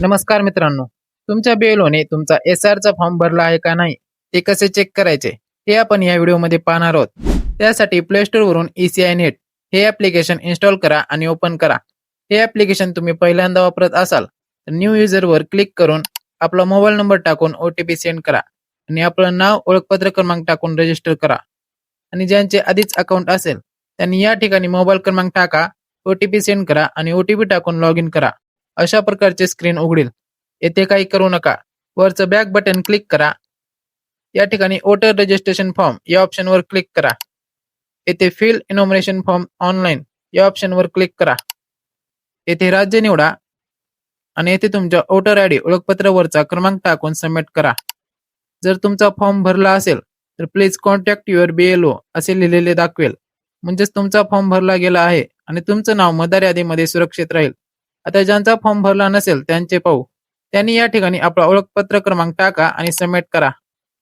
नमस्कार मित्रांनो, तुमच्या BLOने तुमचा SR चा फॉर्म भरला आहे का नाही ते कसे चेक करायचे हे आपण या व्हिडिओमध्ये पाहणार आहोत. त्यासाठी प्ले स्टोर वरून ECI नेट हे ॲप्लिकेशन इन्स्टॉल करा आणि ओपन करा. हे ॲप्लिकेशन तुम्ही पहिल्यांदा वापरत असाल तर न्यू युजर वर क्लिक करून आपला मोबाईल नंबर टाकून OTP सेंड करा आणि आपलं नाव, ओळखपत्र क्रमांक टाकून रजिस्टर करा. आणि ज्यांचे आधीच अकाउंट असेल त्यांनी या ठिकाणी मोबाईल क्रमांक टाका, OTP सेंड करा आणि OTP टाकून लॉग इन करा. अशा प्रकारचे स्क्रीन उघडेल. येथे काही करू नका. वरचं बॅक बटन क्लिक करा. या ठिकाणी वोटर रजिस्ट्रेशन फॉर्म या ऑप्शनवर क्लिक करा. येथे फिल इनॉमिनेशन फॉर्म ऑनलाईन या ऑप्शनवर क्लिक करा. येथे राज्य निवडा आणि येथे तुमच्या वोटर ID ओळखपत्रावरचा क्रमांक टाकून सबमिट करा. जर तुमचा फॉर्म भरला असेल तर प्लीज कॉन्टॅक्ट युअर BLO असे लिहिलेले दाखवेल. म्हणजेच तुमचा फॉर्म भरला गेला आहे आणि तुमचं नाव मतदार यादीमध्ये सुरक्षित राहील. आता ज्यांचा फॉर्म भरला नसेल त्यांचे पाहू. त्यांनी या ठिकाणी आपला ओळखपत्र क्रमांक टाका आणि सबमिट करा.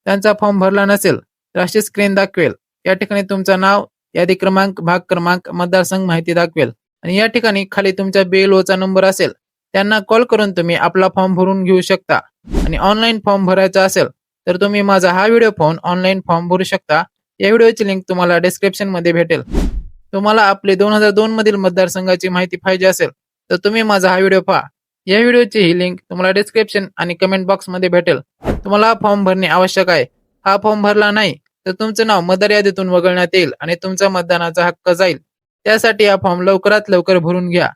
त्यांचा फॉर्म भरला नसेल तर अशी स्क्रीन दाखवेल. या ठिकाणी तुमचं नाव, यादी क्रमांक, भाग क्रमांक, मतदारसंघ माहिती दाखवेल आणि या ठिकाणी खाली तुमच्या BLOचा नंबर असेल त्यांना कॉल करून तुम्ही आपला फॉर्म भरून घेऊ शकता. आणि ऑनलाईन फॉर्म भरायचा असेल तर तुम्ही माझा हा व्हिडिओ पाहून ऑनलाईन फॉर्म भरू शकता. या व्हिडिओची लिंक तुम्हाला डिस्क्रिप्शन मध्ये भेटेल. तुम्हाला आपले 2002 मधील मतदारसंघाची माहिती पाहिजे असेल तर तुम्ही माझा हा व्हिडिओ पहा. या व्हिडिओची ही लिंक तुम्हाला डिस्क्रिप्शन आणि कमेंट बॉक्स मध्ये भेटेल. तुम्हाला हा फॉर्म भरणे आवश्यक आहे. हा फॉर्म भरला नाही तर तुमचं नाव मतदार यादीतून वगळण्यात येईल आणि तुमचा मतदानाचा हक्क जाईल. त्यासाठी हा फॉर्म लवकरात लवकर भरून घ्या.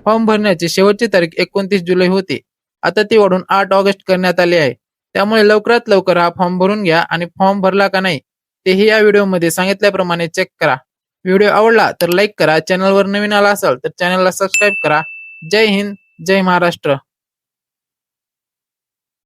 फॉर्म भरण्याची शेवटची तारीख 29 जुलै होती. आता ती वाढून 8 ऑगस्ट करण्यात आली आहे. त्यामुळे लवकरात लवकर हा फॉर्म भरून घ्या आणि फॉर्म भरला का नाही तेही या व्हिडिओमध्ये सांगितल्याप्रमाणे चेक करा. व्हिडिओ आवडला तर लाईक करा. चॅनलवर नवीन आला असाल तर चॅनलला सबस्क्राईब करा. जय हिंद, जय महाराष्ट्र.